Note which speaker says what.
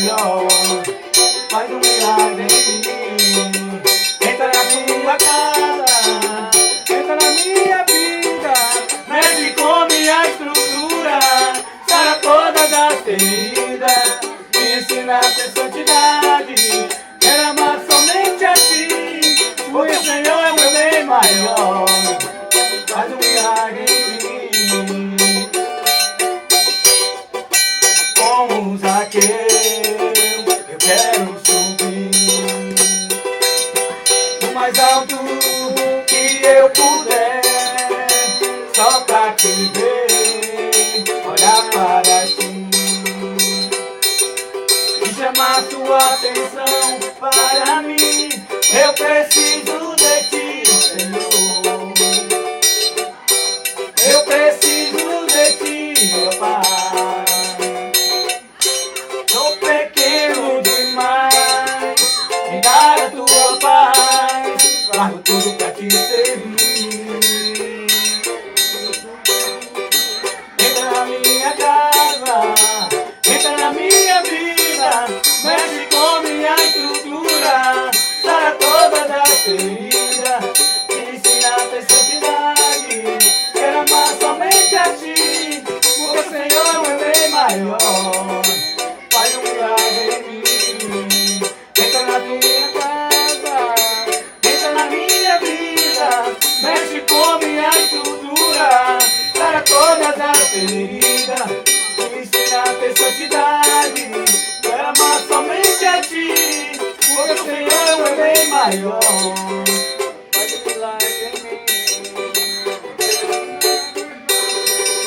Speaker 1: maior. Faz um milagre em mim. Entra na tua casa, entra na minha vida, mexe com minha estrutura, sara todas as feridas, me ensina a ter santidade, quero amar somente a ti, porque o Senhor é o meu bem maior. Faz um milagre em mim. Como Zaqueu, eu quero subir o mais alto que eu puder, só pra te ver, olhar para ti e chamar tua atenção para mim. Eu preciso de ti, Senhor. Eu preciso de ti, meu Pai. Sou pequeno demais, me dá a tua paz, largo tudo pra te servir. Entra na minha casa, entra na minha vida, mexe com minha estrutura, sara todas as feridas, me ensina a ter santidade, quero amar somente a ti, porque o Senhor é o meu bem maior. Faz um milagre em mim. Entra na minha casa, entra na minha vida, mexe com minha estrutura, sara todas as feridas, me ensina a ter santidade, quero amar somente a ti, porque o Senhor é o meu bem maior.